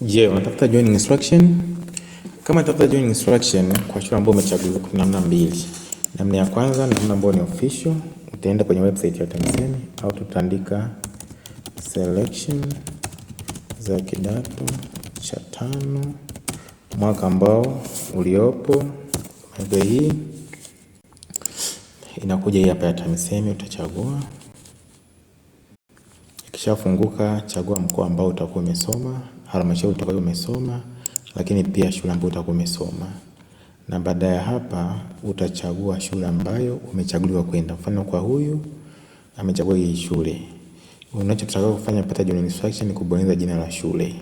Je, unatafuta joining instruction? Kama unatafuta joining instruction kwa shule ambayo umechagua, kuna namna mbili. Namna ya kwanza, namna ambayo ni official, utaenda kwenye website ya TAMISEMI au tutaandika selection za kidato cha 5 mwaka ambao uliopo. Mwaka hii inakuja hii hapa ya TAMISEMI, utachagua. Ikishafunguka, chagua mkoa ambao utakuwa umesoma, halmashauri utakuwa umesoma, lakini pia shule ambayo utakuwa umesoma. Na baada ya hapa utachagua shule ambayo umechaguliwa kwenda. Mfano kwa huyu amechagua hii shule. Unachotaka kufanya pata joining instruction ni kubonyeza jina la shule.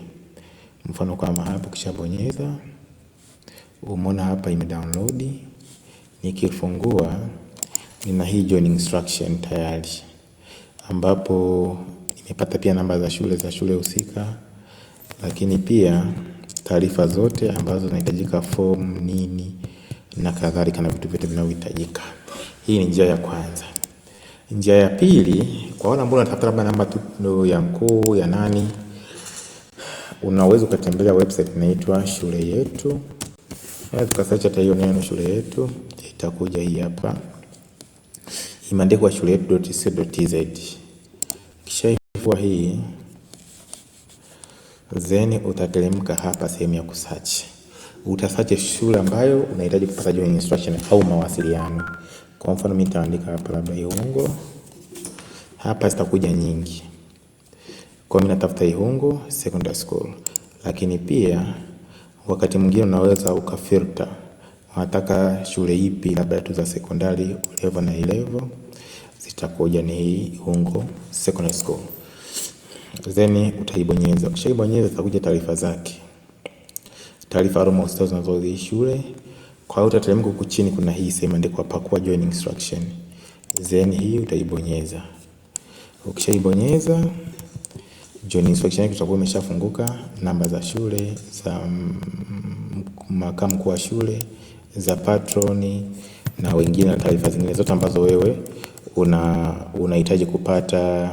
Mfano kama hapo kishabonyeza, umeona hapa ime download. Nikifungua nina hii joining instruction tayari, ambapo nimepata pia namba za shule husika, lakini pia taarifa zote ambazo zinahitajika, form nini na kadhalika, na vitu vyote vinavyohitajika. Hii ni njia ya kwanza. Njia ya pili, kwa wale ambao wanatafuta labda namba tu ya mkuu ya nani, unaweza ukatembelea website inaitwa Shule Yetu. Tukasearch hata hiyo neno Shule Yetu, itakuja hii hapa. Imeandikwa shuleyetu.co.tz. Kisha ifua hii, then utateremka hapa sehemu ya kusearch. Utasearch shule ambayo unahitaji kupata joining instruction au mawasiliano. Kwa mfano mimi nitaandika hapa labda Ihungo. Hapa zitakuja nyingi. Kwa mimi natafuta Ihungo Secondary School. Lakini pia wakati mwingine unaweza ukafilter. Unataka shule ipi labda tu za sekondari level na level. Zitakuja ni hii Ihungo Secondary School. Then utaibonyeza. Ukishaibonyeza itakuja taarifa zake. Taarifa almost zinazo za shule. Kwa hiyo utateremka huku chini, kuna hii sehemu imeandikwa pakua joining instruction. Then hii utaibonyeza. Ukishaibonyeza joining instruction yako itakuwa imeshafunguka, namba za shule, za makamu mkuu wa shule, za patroni na wengine na taarifa zingine zote ambazo wewe unahitaji kupata